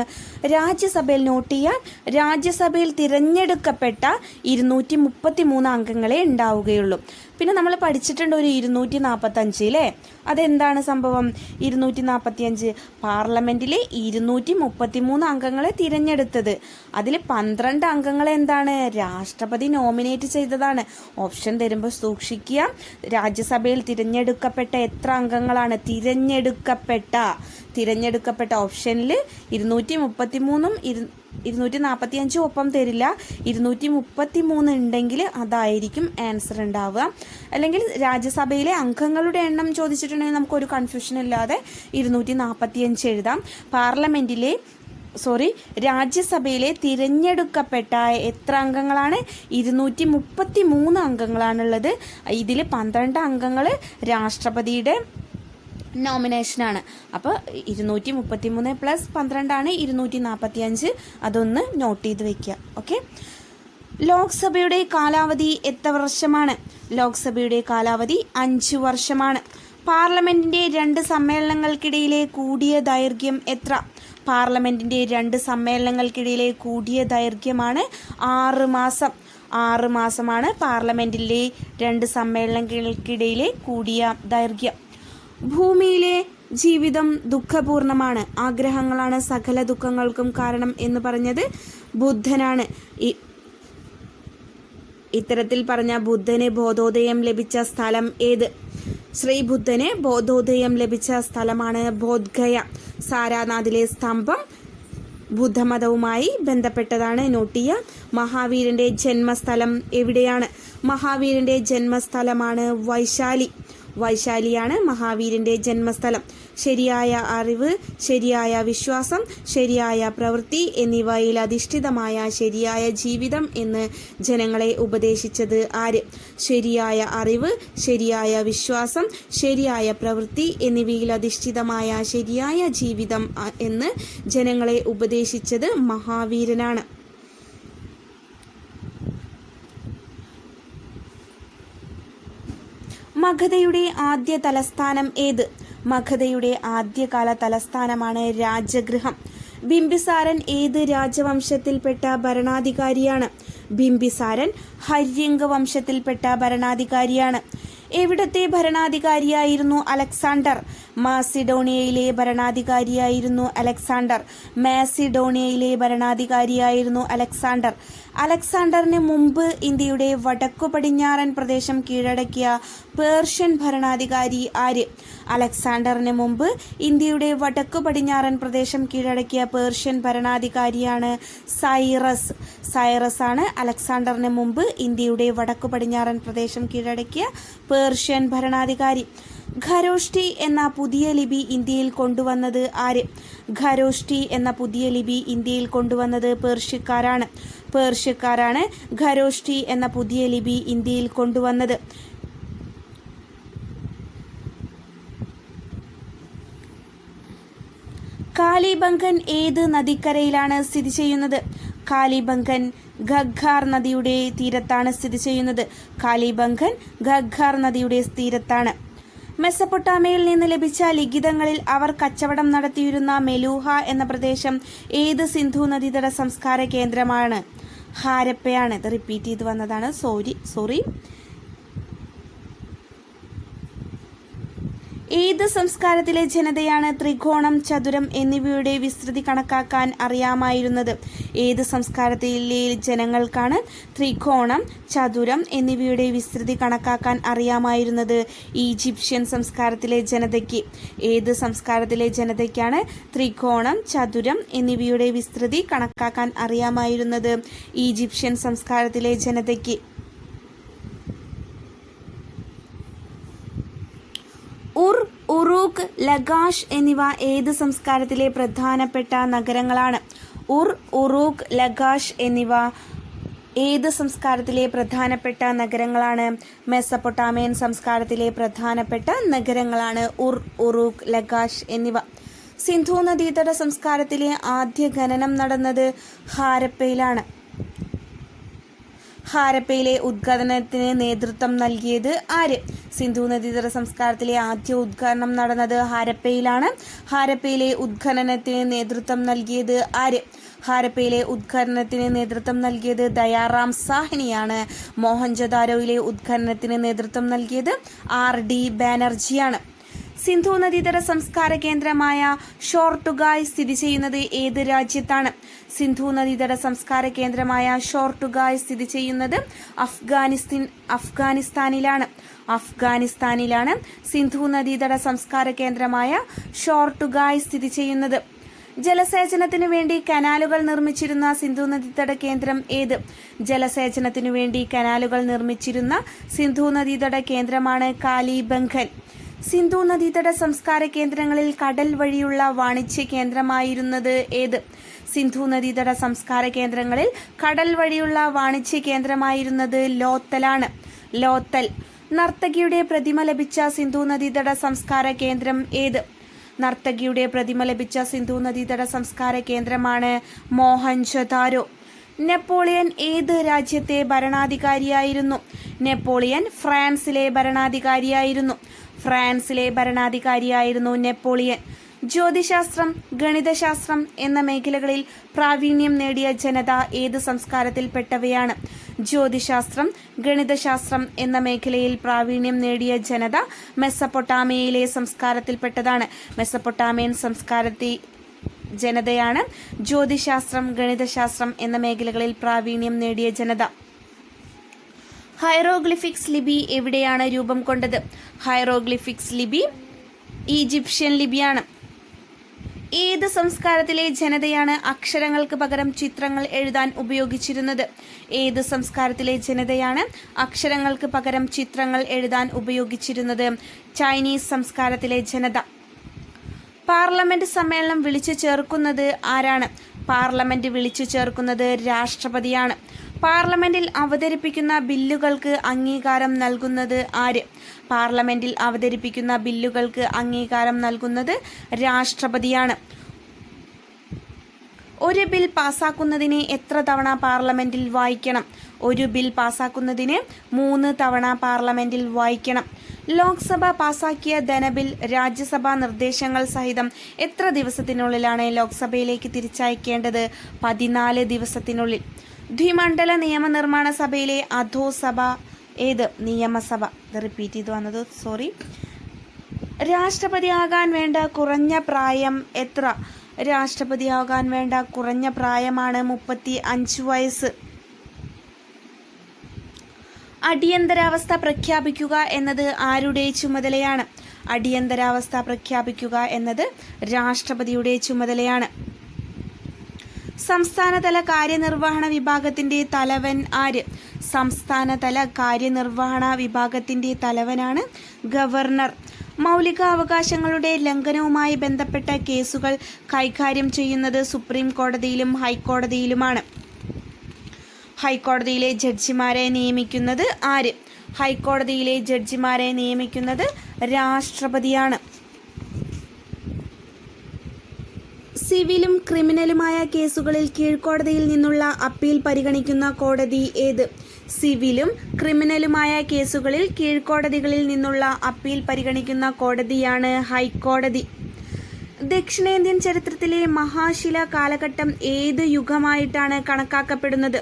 A: രാജ്യസഭയിൽ നോട്ട് ചെയ്യാൻ, രാജ്യസഭയിൽ തിരഞ്ഞെടുക്കപ്പെട്ട 233 അംഗങ്ങളെ ഉണ്ടാവുകയുള്ളൂ. പിന്നെ നമ്മൾ പഠിച്ചിട്ടുണ്ട് ഒരു 245 അല്ലേ? അതെന്താണ് സംഭവം? 245 പാർലമെന്റിലെ 233 അംഗങ്ങളെ തിരഞ്ഞെടുത്തത്. അതിൽ 12 അംഗങ്ങളെ എന്താണ്? രാഷ്ട്രപതി നോമിനേറ്റ് ചെയ്തതാണ്. ഓപ്ഷൻ തരുമ്പോൾ സൂക്ഷിക്കുക. രാജ്യസഭയിൽ തിരഞ്ഞെടുക്കപ്പെട്ട എത്ര അംഗങ്ങളാണ്? തിരഞ്ഞെടുക്കപ്പെട്ട ഓപ്ഷനിൽ 233ഉം 245 ഒപ്പം തരില്ല. 233 ഉണ്ടെങ്കിൽ അതായിരിക്കും ആൻസർ ഉണ്ടാവുക. അല്ലെങ്കിൽ രാജ്യസഭയിലെ അംഗങ്ങളുടെ എണ്ണം ചോദിച്ചിട്ടുണ്ടെങ്കിൽ നമുക്കൊരു കൺഫ്യൂഷൻ ഇല്ലാതെ 245 എഴുതാം. രാജ്യസഭയിലെ തിരഞ്ഞെടുക്കപ്പെട്ട എത്ര അംഗങ്ങളാണ്? 233 അംഗങ്ങളാണുള്ളത്. ഇതിൽ 12 അംഗങ്ങൾ രാഷ്ട്രപതിയുടെ നോമിനേഷനാണ്. അപ്പോൾ 233 പ്ലസ് 12 ആണ് 245. അതൊന്ന് നോട്ട് ചെയ്ത് വെക്കുക. ഓക്കെ. ലോക്സഭയുടെ കാലാവധി എത്ര വർഷമാണ്? ലോക്സഭയുടെ കാലാവധി 5 വർഷമാണ്. പാർലമെന്റിന്റെ 2 സമ്മേളനങ്ങൾക്കിടയിലെ കൂടിയ ദൈർഘ്യം എത്ര? പാർലമെന്റിന്റെ 2 സമ്മേളനങ്ങൾക്കിടയിലെ കൂടിയ ദൈർഘ്യമാണ് 6 മാസം. 6 മാസമാണ് പാർലമെന്റിലെ 2 സമ്മേളനങ്ങൾക്കിടയിലെ കൂടിയ ദൈർഘ്യം. ഭൂമിയിലെ ജീവിതം ദുഃഖപൂർണമാണ്. ആഗ്രഹങ്ങളാണ് സകല ദുഃഖങ്ങൾക്കും കാരണം എന്ന് പറഞ്ഞത് ബുദ്ധനാണ്. ഇത്തരത്തിൽ പറഞ്ഞ ബുദ്ധന് ബോധോദയം ലഭിച്ച സ്ഥലം ഏത്? ശ്രീ ബുദ്ധന് ബോധോദയം ലഭിച്ച സ്ഥലമാണ് ബോധ്ഗയ. സാരാനാഥിലെ സ്തംഭം ബുദ്ധമതവുമായി ബന്ധപ്പെട്ടതാണ്. നോട്ട് ചെയ്യുക. മഹാവീരന്റെ ജന്മസ്ഥലം എവിടെയാണ്? മഹാവീരന്റെ ജന്മസ്ഥലമാണ് വൈശാലിയാണ് മഹാവീരന്റെ ജന്മസ്ഥലം. ശരിയായ അറിവ്, ശരിയായ വിശ്വാസം, ശരിയായ പ്രവൃത്തി എന്നിവയിൽ അധിഷ്ഠിതമായ ശരിയായ ജീവിതം എന്ന് ജനങ്ങളെ ഉപദേശിച്ചത് ആര്? ശരിയായ അറിവ്, ശരിയായ വിശ്വാസം, ശരിയായ പ്രവൃത്തി എന്നിവയിൽ അധിഷ്ഠിതമായ ശരിയായ ജീവിതം എന്ന് ജനങ്ങളെ ഉപദേശിച്ചത് മഹാവീരനാണ്. മഗധയുടെ ആദ്യ തലസ്ഥാനം ഏത്? മഗധയുടെ ആദ്യകാല തലസ്ഥാനമാണ് രാജഗൃഹം. ബിംബിസാരൻ ഏത് രാജവംശത്തിൽപ്പെട്ട ഭരണാധികാരിയാണ്? ബിംബിസാരൻ ഹര്യങ്ക വംശത്തിൽപ്പെട്ട ഭരണാധികാരിയാണ്. എവിടത്തെ ഭരണാധികാരിയായിരുന്നു അലക്സാണ്ടർ? മാസിഡോണിയയിലെ ഭരണാധികാരിയായിരുന്നു അലക്സാണ്ടർ. അലക്സാണ്ടറിന് മുമ്പ് ഇന്ത്യയുടെ വടക്കു പടിഞ്ഞാറൻ പ്രദേശം കീഴടക്കിയ പേർഷ്യൻ ഭരണാധികാരി ആര്? അലക്സാണ്ടറിന് മുമ്പ് ഇന്ത്യയുടെ വടക്കു പടിഞ്ഞാറൻ പ്രദേശം കീഴടക്കിയ പേർഷ്യൻ ഭരണാധികാരിയാണ് സൈറസ് ആണ് അലക്സാണ്ടറിന് മുമ്പ് ഇന്ത്യയുടെ വടക്കു പടിഞ്ഞാറൻ പ്രദേശം കീഴടക്കിയ പേർഷ്യൻ ഭരണാധികാരി. ഖരോഷ്ടി എന്ന പുതിയ ലിപി ഇന്ത്യയിൽ കൊണ്ടുവന്നത് ആര്? ഖരോഷ്ടി എന്ന പുതിയ ലിപി ഇന്ത്യയിൽ കൊണ്ടുവന്നത് പേർഷ്യക്കാരാണ്. ഖരോഷ്ടി എന്ന പുതിയ ലിപി ഇന്ത്യയിൽ കൊണ്ടുവന്നത്. കാലിബംഗൻ ഏത് നദിക്കരയിലാണ് സ്ഥിതി ചെയ്യുന്നത്? കാലിബംഗൻ ഘഗ്ഗാർ നദിയുടെ തീരത്താണ് സ്ഥിതി ചെയ്യുന്നത്. തീരത്താണ്. മെസപ്പൊട്ടാമിയയിൽ നിന്ന് ലഭിച്ച ലിഖിതങ്ങളിൽ അവർ കച്ചവടം നടത്തിയിരുന്ന മെലൂഹ എന്ന പ്രദേശം ഏത് സിന്ധു നദീതട സംസ്കാര കേന്ദ്രമാണ്? ഹാരപ്പയാണ്. ഇത് റിപ്പീറ്റ് ചെയ്ത് വന്നതാണ്. സോറി. ഏത് സംസ്കാരത്തിലെ ജനതയാണ് ത്രികോണം, ചതുരം എന്നിവയുടെ വിസ്തൃതി കണക്കാക്കാൻ അറിയാമായിരുന്നത്? ഏത് സംസ്കാരത്തിലെ ജനങ്ങൾക്കാണ് ത്രികോണം, ചതുരം എന്നിവയുടെ വിസ്തൃതി കണക്കാക്കാൻ അറിയാമായിരുന്നത്? ഈജിപ്ഷ്യൻ സംസ്കാരത്തിലെ ജനതയ്ക്ക്. ഏത് സംസ്കാരത്തിലെ ജനതയ്ക്കാണ് ത്രികോണം, ചതുരം എന്നിവയുടെ വിസ്തൃതി കണക്കാക്കാൻ അറിയാമായിരുന്നത്? ഈജിപ്ഷ്യൻ സംസ്കാരത്തിലെ ജനതയ്ക്ക്. ഉറൂക്ക്, ലഗാഷ് എന്നിവ ഏത് സംസ്കാരത്തിലെ പ്രധാനപ്പെട്ട നഗരങ്ങളാണ്? ഉറൂക്ക്, ലഗാഷ് എന്നിവ ഏത് സംസ്കാരത്തിലെ പ്രധാനപ്പെട്ട നഗരങ്ങളാണ്? മെസപ്പൊട്ടാമിയൻ സംസ്കാരത്തിലെ പ്രധാനപ്പെട്ട നഗരങ്ങളാണ് ഉറൂക്ക്, ലഗാഷ് എന്നിവ. സിന്ധു നദീതട സംസ്കാരത്തിലെ ആദ്യ ഖനനം നടന്നത് ഹാരപ്പയിലാണ്. ഹാരപ്പയിലെ ഉദ്ഘാടനത്തിന് നേതൃത്വം നൽകിയത് ആര്? സിന്ധു നദീതട സംസ്കാരത്തിലെ ആദ്യ ഉദ്ഘാടനം നടന്നത് ഹാരപ്പയിലാണ്. ഹാരപ്പയിലെ ഉത്ഖനനത്തിന് നേതൃത്വം നൽകിയത് ആര്? ഹാരപ്പയിലെ ഉദ്ഖനനത്തിന് നേതൃത്വം നൽകിയത് ദയാറാം സാഹ്നിയാണ്. മോഹൻജൊദാരോയിലെ ഉദ്ഖനനത്തിന് നേതൃത്വം നൽകിയത് R.D. ബാനർജിയാണ്. സിന്ധു നദീതട സംസ്കാര കേന്ദ്രമായ ഷോർട്ടുഗായ് സ്ഥിതി ചെയ്യുന്നത് ഏത് രാജ്യത്താണ്? സിന്ധു നദീതട സംസ്കാര കേന്ദ്രമായ ഷോർട്ടുഗായ് സ്ഥിതി ചെയ്യുന്നത് അഫ്ഗാനിസ്ഥാനിലാണ്. സിന്ധു നദീതട സംസ്കാര കേന്ദ്രമായ ഷോർട്ടുഗായ് സ്ഥിതി ചെയ്യുന്നത്. ജലസേചനത്തിനു വേണ്ടി കനാലുകൾ നിർമ്മിച്ചിരുന്ന സിന്ധു നദീതട കേന്ദ്രം ഏത്? ജലസേചനത്തിനു വേണ്ടി കനാലുകൾ നിർമ്മിച്ചിരുന്ന സിന്ധു നദീതട കേന്ദ്രമാണ് കാലിബംഗൻ. സിന്ധു നദീതട സംസ്കാര കേന്ദ്രങ്ങളിൽ കടൽ വഴിയുള്ള വാണിജ്യ കേന്ദ്രമായിരുന്നത് ഏത്? സിന്ധു നദീതട സംസ്കാര കേന്ദ്രങ്ങളിൽ കടൽ വഴിയുള്ള വാണിജ്യ കേന്ദ്രമായിരുന്നത് ലോത്തലാണ്. ലോത്തൽ. നർത്തകിയുടെ പ്രതിമ ലഭിച്ച സിന്ധു നദീതട സംസ്കാര കേന്ദ്രം ഏത്? നർത്തകിയുടെ പ്രതിമ ലഭിച്ച സിന്ധു നദീതട സംസ്കാര കേന്ദ്രമാണ് മോഹൻജൊദാരോ. നെപ്പോളിയൻ ഏത് രാജ്യത്തെ ഭരണാധികാരിയായിരുന്നു? നെപ്പോളിയൻ ഫ്രാൻസിലെ ഭരണാധികാരിയായിരുന്നു നെപ്പോളിയൻ. ജ്യോതിശാസ്ത്രം, ഗണിതശാസ്ത്രം എന്ന മേഖലകളിൽ പ്രാവീണ്യം നേടിയ ജനത ഏത് സംസ്കാരത്തിൽപ്പെട്ടവയാണ്? ജ്യോതിശാസ്ത്രം, ഗണിതശാസ്ത്രം എന്ന മേഖലയിൽ പ്രാവീണ്യം നേടിയ ജനത മെസ്സപ്പൊട്ടാമിയയിലെ സംസ്കാരത്തിൽപ്പെട്ടതാണ്. മെസ്സപ്പൊട്ടാമിയൻ സംസ്കാരത്തിൽ ജനതയാണ് ജ്യോതിശാസ്ത്രം, ഗണിതശാസ്ത്രം എന്ന മേഖലകളിൽ പ്രാവീണ്യം നേടിയ ജനത. ഹൈറോഗ്ലിഫിക്സ് ലിപി എവിടെയാണ് രൂപം കൊണ്ടത്? ഹൈറോഗ്ലിഫിക്സ് ലിപി ഈജിപ്ഷ്യൻ ലിപിയാണ്. ഏത് സംസ്കാരത്തിലെ ജനതയാണ് അക്ഷരങ്ങൾക്ക് പകരം ചിത്രങ്ങൾ എഴുതാൻ ഉപയോഗിച്ചിരുന്നത്? ഏത് സംസ്കാരത്തിലെ ജനതയാണ് അക്ഷരങ്ങൾക്ക് പകരം ചിത്രങ്ങൾ എഴുതാൻ ഉപയോഗിച്ചിരുന്നത്? ചൈനീസ് സംസ്കാരത്തിലെ ജനത. പാർലമെന്റ് സമ്മേളനം വിളിച്ചു ചേർക്കുന്നത് ആരാണ്? പാർലമെന്റ് വിളിച്ചു ചേർക്കുന്നത് രാഷ്ട്രപതിയാണ്. പാർലമെന്റിൽ അവതരിപ്പിക്കുന്ന ബില്ലുകൾക്ക് അംഗീകാരം നൽകുന്നത് ആര്? പാർലമെന്റിൽ അവതരിപ്പിക്കുന്ന ബില്ലുകൾക്ക് അംഗീകാരം നൽകുന്നത് രാഷ്ട്രപതിയാണ്. ഒരു ബിൽ പാസാക്കുന്നതിന് എത്ര തവണ പാർലമെന്റിൽ വായിക്കണം? ഒരു ബിൽ പാസാക്കുന്നതിന് 3 തവണ പാർലമെന്റിൽ വായിക്കണം. ലോക്സഭ പാസാക്കിയ ധനബിൽ രാജ്യസഭാ നിർദ്ദേശങ്ങൾ സഹിതം എത്ര ദിവസത്തിനുള്ളിലാണ് ലോക്സഭയിലേക്ക് തിരിച്ചയക്കേണ്ടത്? 14 ദിവസത്തിനുള്ളിൽ. ദ്വിമണ്ഡല നിയമനിർമ്മാണ സഭയിലെ അധോസഭ ഏത്? നിയമസഭ. രാഷ്ട്രപതിയാകാൻ വേണ്ട കുറഞ്ഞ പ്രായം എത്ര? രാഷ്ട്രപതിയാകാൻ വേണ്ട കുറഞ്ഞ പ്രായമാണ് 35 വയസ്സ്. അടിയന്തരാവസ്ഥ പ്രഖ്യാപിക്കുക എന്നത് ആരുടെ ചുമതലയാണ്? അടിയന്തരാവസ്ഥ പ്രഖ്യാപിക്കുക എന്നത് രാഷ്ട്രപതിയുടെ ചുമതലയാണ്. സംസ്ഥാനതല കാര്യനിർവഹണ വിഭാഗത്തിന്റെ തലവൻ ആര്? സംസ്ഥാനതല കാര്യനിർവഹണ വിഭാഗത്തിന്റെ തലവനാണ് ഗവർണർ. മൗലികാവകാശങ്ങളുടെ ലംഘനവുമായി ബന്ധപ്പെട്ട കേസുകൾ കൈകാര്യം ചെയ്യുന്നത് സുപ്രീം കോടതിയിലും ഹൈക്കോടതിയിലുമാണ്. ഹൈക്കോടതിയിലെ ജഡ്ജിമാരെ നിയമിക്കുന്നത് ആര്? ഹൈക്കോടതിയിലെ ജഡ്ജിമാരെ നിയമിക്കുന്നത് രാഷ്ട്രപതിയാണ്. സിവിലും ക്രിമിനലുമായ കേസുകളിൽ കീഴ്ക്കോടതിയിൽ നിന്നുള്ള അപ്പീൽ പരിഗണിക്കുന്ന കോടതി ഏത്? സിവിലും ക്രിമിനലുമായ കേസുകളിൽ കീഴ്ക്കോടതികളിൽ നിന്നുള്ള അപ്പീൽ പരിഗണിക്കുന്ന കോടതിയാണ് ഹൈക്കോടതി. ദക്ഷിണേന്ത്യൻ ചരിത്രത്തിലെ മഹാശില കാലഘട്ടം ഏത് യുഗമായിട്ടാണ് കണക്കാക്കപ്പെടുന്നത്?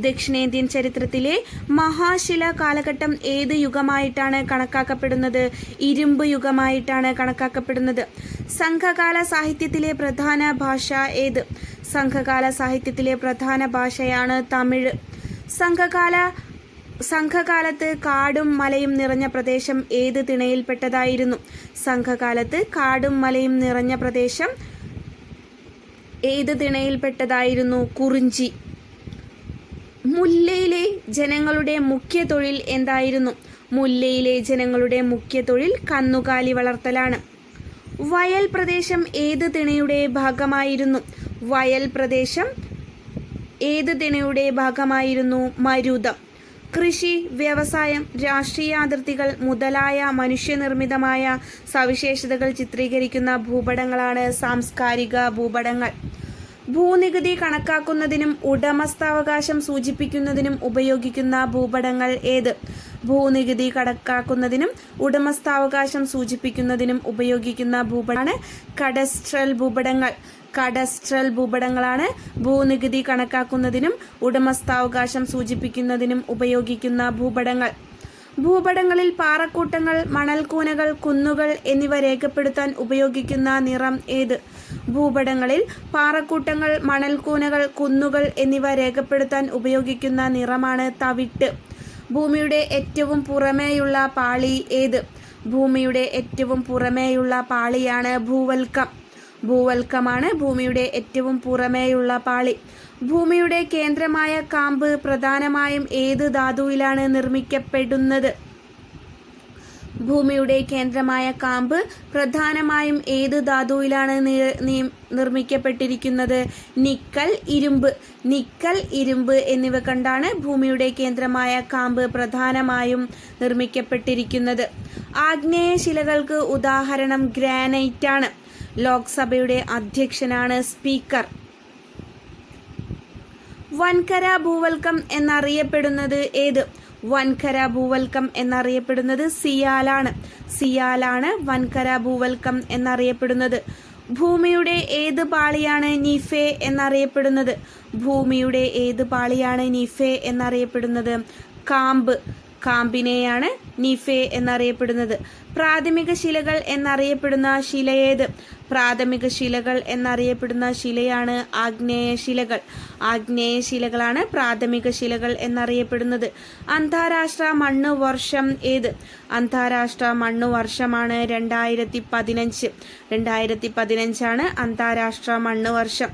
A: ദക്ഷിണേന്ത്യൻ ചരിത്രത്തിലെ മഹാശില കാലഘട്ടം ഏത് യുഗമായിട്ടാണ് കണക്കാക്കപ്പെടുന്നത്? ഇരുമ്പ് യുഗമായിട്ടാണ് കണക്കാക്കപ്പെടുന്നത്. സംഘകാല സാഹിത്യത്തിലെ പ്രധാന ഭാഷ ഏത്? സംഘകാല സാഹിത്യത്തിലെ പ്രധാന ഭാഷയാണ് തമിഴ്. സംഘകാലത്ത് കാടും മലയും നിറഞ്ഞ പ്രദേശം ഏത് തിണയിൽപ്പെട്ടതായിരുന്നു? സംഘകാലത്ത് കാടും മലയും നിറഞ്ഞ പ്രദേശം ഏത് തിണയിൽപ്പെട്ടതായിരുന്നു? കുറിഞ്ചി. മുല്ലയിലെ ജനങ്ങളുടെ മുഖ്യ തൊഴിൽ എന്തായിരുന്നു? മുല്ലയിലെ ജനങ്ങളുടെ മുഖ്യ തൊഴിൽ കന്നുകാലി വളർത്തലാണ്. വയൽ പ്രദേശം ഏത് തിണയുടെ ഭാഗമായിരുന്നു? വയൽ പ്രദേശം ഏത് തിണയുടെ ഭാഗമായിരുന്നു? മരുതം. കൃഷി, വ്യവസായം, രാഷ്ട്രീയ അതിർത്തികൾ മുതലായ മനുഷ്യനിർമ്മിതമായ സവിശേഷതകൾ ചിത്രീകരിക്കുന്ന ഭൂപടങ്ങളാണ് സാംസ്കാരിക ഭൂപടങ്ങൾ. ഭൂനികുതി കണക്കാക്കുന്നതിനും ഉടമസ്ഥാവകാശം സൂചിപ്പിക്കുന്നതിനും ഉപയോഗിക്കുന്ന ഭൂപടങ്ങൾ ഏത്? ഭൂനികുതി കണക്കാക്കുന്നതിനും ഉടമസ്ഥാവകാശം സൂചിപ്പിക്കുന്നതിനും ഉപയോഗിക്കുന്ന ഭൂപടമാണ് കഡസ്ട്രൽ ഭൂപടങ്ങൾ. കഡസ്ട്രൽ ഭൂപടങ്ങളാണ് ഭൂനികുതി കണക്കാക്കുന്നതിനും ഉടമസ്ഥാവകാശം സൂചിപ്പിക്കുന്നതിനും ഉപയോഗിക്കുന്ന ഭൂപടങ്ങൾ. ഭൂപടങ്ങളിൽ പാറക്കൂട്ടങ്ങൾ, മണൽക്കൂനകൾ, കുന്നുകൾ എന്നിവ രേഖപ്പെടുത്താൻ ഉപയോഗിക്കുന്ന നിറം ഏത്? ഭൂപടങ്ങളിൽ പാറക്കൂട്ടങ്ങൾ, മണൽക്കൂനകൾ, കുന്നുകൾ എന്നിവ രേഖപ്പെടുത്താൻ ഉപയോഗിക്കുന്ന നിറമാണ് തവിട്ട്. ഭൂമിയുടെ ഏറ്റവും പുറമേയുള്ള പാളി ഏത്? ഭൂമിയുടെ ഏറ്റവും പുറമേയുള്ള പാളിയാണ് ഭൂവൽക്കം. ഭൂവൽക്കമാണ് ഭൂമിയുടെ ഏറ്റവും പുറമേയുള്ള പാളി. ഭൂമിയുടെ കേന്ദ്രമായ കാമ്പ് പ്രധാനമായും ഏത് ധാതുവിലാണ് നിർമ്മിക്കപ്പെടുന്നത്? ഭൂമിയുടെ കേന്ദ്രമായ കാമ്പ് പ്രധാനമായും ഏത് ധാതുവിലാണ് നിർമ്മിക്കപ്പെട്ടിരിക്കുന്നത്? നിക്കൽ, ഇരുമ്പ്. നിക്കൽ, ഇരുമ്പ് എന്നിവ കൊണ്ടാണ് ഭൂമിയുടെ കേന്ദ്രമായ കാമ്പ് പ്രധാനമായും നിർമ്മിക്കപ്പെട്ടിരിക്കുന്നത്. ആഗ്നേയ ശിലകൾക്ക് ഉദാഹരണം ഗ്രാനൈറ്റ് ആണ്. ലോക്സഭയുടെ അധ്യക്ഷനാണ് സ്പീക്കർ. വൻകര ഭൂവൽക്കം എന്നറിയപ്പെടുന്നത് ഏത്? വൻകര ഭൂവൽക്കം എന്നറിയപ്പെടുന്നത് സിയാലാണ്. സിയാലാണ് വൻകര ഭൂവൽക്കം എന്നറിയപ്പെടുന്നത്. ഭൂമിയുടെ ഏത് പാളിയാണ് നിഫെ എന്നറിയപ്പെടുന്നത്? ഭൂമിയുടെ ഏത് പാളിയാണ് നിഫെ എന്നറിയപ്പെടുന്നത്? കാമ്പ്. കാമ്പിനെയാണ് നിഫെ എന്നറിയപ്പെടുന്നത്. പ്രാഥമിക ശിലകൾ എന്നറിയപ്പെടുന്ന ശിലയേത്? പ്രാഥമിക ശിലകൾ എന്നറിയപ്പെടുന്ന ശിലയാണ് ആഗ്നേയ ശിലകൾ. ആഗ്നേയ ശിലകളാണ് പ്രാഥമിക ശിലകൾ എന്നറിയപ്പെടുന്നത്. അന്താരാഷ്ട്ര മണ്ണ് വർഷം ഏത്? അന്താരാഷ്ട്ര മണ്ണ് വർഷമാണ് 2015. 2015 അന്താരാഷ്ട്ര മണ്ണ് വർഷം.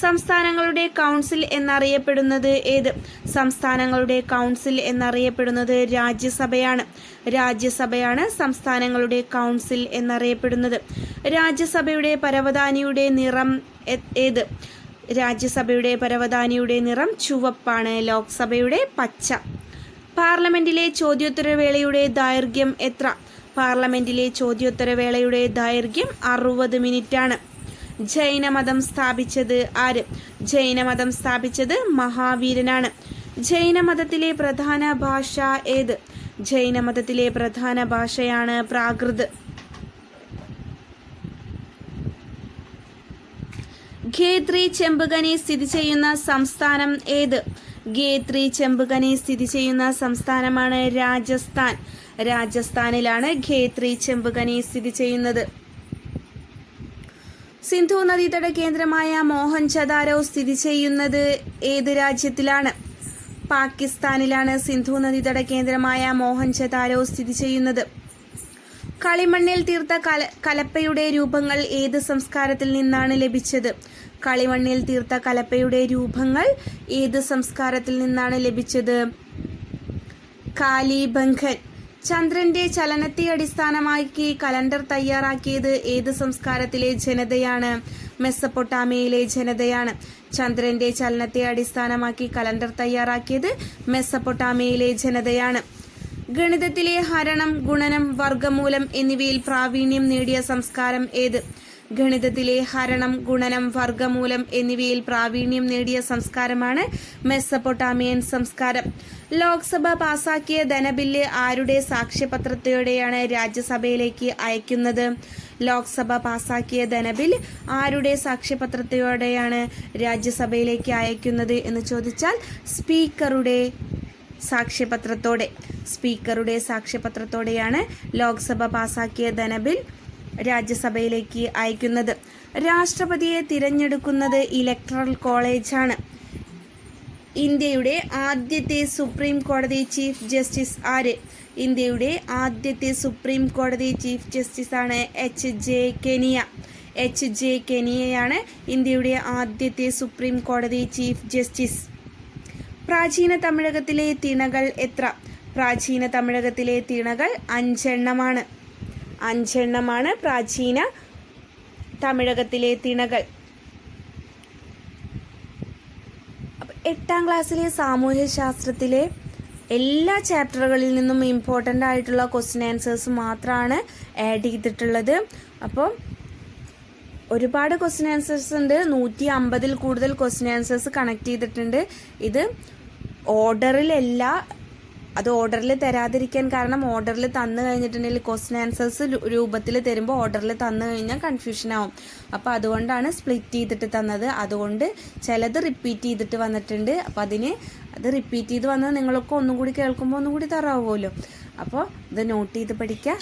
A: സംസ്ഥാനങ്ങളുടെ കൗൺസിൽ എന്നറിയപ്പെടുന്നത് ഏത്? സംസ്ഥാനങ്ങളുടെ കൗൺസിൽ എന്നറിയപ്പെടുന്നത് രാജ്യസഭയാണ്. രാജ്യസഭയാണ് സംസ്ഥാനങ്ങളുടെ കൗൺസിൽ എന്നറിയപ്പെടുന്നത്. രാജ്യസഭയുടെ പരവതാനിയുടെ നിറം ഏത്? രാജ്യസഭയുടെ പരവതാനിയുടെ നിറം ചുവപ്പാണ്. ലോക്സഭയുടെ പച്ച. പാർലമെന്റിലെ ചോദ്യോത്തരവേളയുടെ ദൈർഘ്യം എത്ര? പാർലമെന്റിലെ ചോദ്യോത്തരവേളയുടെ ദൈർഘ്യം 60 മിനിറ്റാണ്. ജൈനമതം സ്ഥാപിച്ചത് ആര്? ജൈനമതം സ്ഥാപിച്ചത് മഹാവീരനാണ്. ജൈനമതത്തിലെ പ്രധാന ഭാഷ ഏത്? ജൈനമതത്തിലെ പ്രധാന ഭാഷയാണ് പ്രാകൃത്. ഖേത്രി ചെമ്പുകനി സ്ഥിതി ചെയ്യുന്ന സംസ്ഥാനം ഏത്? ഖേത്രി ചെമ്പുകനി സ്ഥിതി ചെയ്യുന്ന സംസ്ഥാനമാണ് രാജസ്ഥാൻ. രാജസ്ഥാനിലാണ് ഖേത്രി ചെമ്പുകനി സ്ഥിതി ചെയ്യുന്നത്. സിന്ധു നദീതട കേന്ദ്രമായ മോഹൻജദാരോ സ്ഥിതി ചെയ്യുന്നത് ഏത് രാജ്യത്തിലാണ്? പാകിസ്ഥാനിലാണ് സിന്ധു നദീതട കേന്ദ്രമായ മോഹൻജദാരോ സ്ഥിതി ചെയ്യുന്നത്. കളിമണ്ണിൽ തീർത്ത കലപ്പയുടെ രൂപങ്ങൾ ഏത് സംസ്കാരത്തിൽ നിന്നാണ് ലഭിച്ചത്? കളിമണ്ണിൽ തീർത്ത കലപ്പയുടെ രൂപങ്ങൾ ഏത് സംസ്കാരത്തിൽ നിന്നാണ് ലഭിച്ചത്? കാലിബംഗൻ. ചന്ദ്രന്റെ ചലനത്തെ അടിസ്ഥാനമാക്കി കലണ്ടർ തയ്യാറാക്കിയത് ഏത് സംസ്കാരത്തിലെ ജനതയാണ്? മെസ്സപ്പൊട്ടാമിയയിലെ ജനതയാണ്. ചന്ദ്രന്റെ ചലനത്തെ അടിസ്ഥാനമാക്കി കലണ്ടർ തയ്യാറാക്കിയത് മെസ്സപ്പൊട്ടാമിയയിലെ ജനതയാണ്. ഗണിതത്തിലെ ഹരണം, ഗുണനം, വർഗമൂലം എന്നിവയിൽ പ്രാവീണ്യം നേടിയ സംസ്കാരം ഏത്? ഗണിതത്തിലെ ഹരണം, ഗുണനം, വർഗമൂലം എന്നിവയിൽ പ്രാവീണ്യം നേടിയ സംസ്കാരമാണ് മെസ്സപ്പൊട്ടാമിയൻ സംസ്കാരം. ലോക്സഭ പാസാക്കിയ ധനബില്ല് ആരുടെ സാക്ഷ്യപത്രത്തോടെയാണ് രാജ്യസഭയിലേക്ക് അയക്കുന്നത്? ലോക്സഭ പാസാക്കിയ ധനബില്ല് ആരുടെ സാക്ഷ്യപത്രത്തോടെയാണ് രാജ്യസഭയിലേക്ക് അയക്കുന്നത് എന്ന് ചോദിച്ചാൽ സ്പീക്കറുടെ സാക്ഷ്യപത്രത്തോടെ. സ്പീക്കറുടെ സാക്ഷ്യപത്രത്തോടെയാണ് ലോക്സഭ പാസാക്കിയ ധനബിൽ രാജ്യസഭയിലേക്ക് അയക്കുന്നത്. രാഷ്ട്രപതിയെ തിരഞ്ഞെടുക്കുന്നത് ഇലക്ടറൽ കോളേജാണ്. ഇന്ത്യയുടെ ആദ്യത്തെ സുപ്രീം കോടതി ചീഫ് ജസ്റ്റിസ് ആര്? ഇന്ത്യയുടെ ആദ്യത്തെ സുപ്രീം കോടതി ചീഫ് ജസ്റ്റിസ് ആണ് H.J. കെനിയ. H.J. കെനിയയാണ് ഇന്ത്യയുടെ ആദ്യത്തെ സുപ്രീം കോടതി ചീഫ് ജസ്റ്റിസ്. പ്രാചീന തമിഴകത്തിലെ തിണകൾ എത്ര? പ്രാചീന തമിഴകത്തിലെ തിണകൾ 5 എണ്ണമാണ്. 5 എണ്ണമാണ് പ്രാചീന തമിഴകത്തിലെ തിണകൾ. 8ാം ക്ലാസ്സിലെ സാമൂഹ്യശാസ്ത്രത്തിലെ എല്ലാ ചാപ്റ്ററുകളിൽ നിന്നും ഇമ്പോർട്ടൻ്റ് ആയിട്ടുള്ള ക്വസ്റ്റ്യൻ ആൻസേഴ്സ് മാത്രമാണ് ആഡ് ചെയ്തിട്ടുള്ളത്. അപ്പോൾ ഒരുപാട് ക്വസ്റ്റ്യൻ ആൻസേഴ്സ് ഉണ്ട്. 150-ൽ കൂടുതൽ ക്വസ്റ്റ്യൻ ആൻസേഴ്സ് കണക്ട് ചെയ്തിട്ടുണ്ട്. ഇത് ഓർഡറിലല്ല, അത് ഓർഡറിൽ തരാതിരിക്കാൻ കാരണം ഓർഡറിൽ തന്നു കഴിഞ്ഞിട്ടുണ്ടെങ്കിൽ ക്വസ്റ്റ്യൻ ആൻസേഴ്സ് രൂപത്തിൽ തരുമ്പോൾ ഓർഡറിൽ തന്നു കഴിഞ്ഞാൽ കൺഫ്യൂഷൻ ആവും. അപ്പോൾ അതുകൊണ്ടാണ് സ്പ്ലിറ്റ് ചെയ്തിട്ട് തന്നത്. അതുകൊണ്ട് ചിലത് റിപ്പീറ്റ് ചെയ്തിട്ട് വന്നിട്ടുണ്ട്. അപ്പോൾ അത് റിപ്പീറ്റ് ചെയ്ത് വന്നത് നിങ്ങളൊക്കെ ഒന്നും കൂടി കേൾക്കുമ്പോൾ ഒന്നും കൂടി തറാവുമല്ലോ. അപ്പോൾ ഇത് നോട്ട് ചെയ്ത് പഠിക്കാം.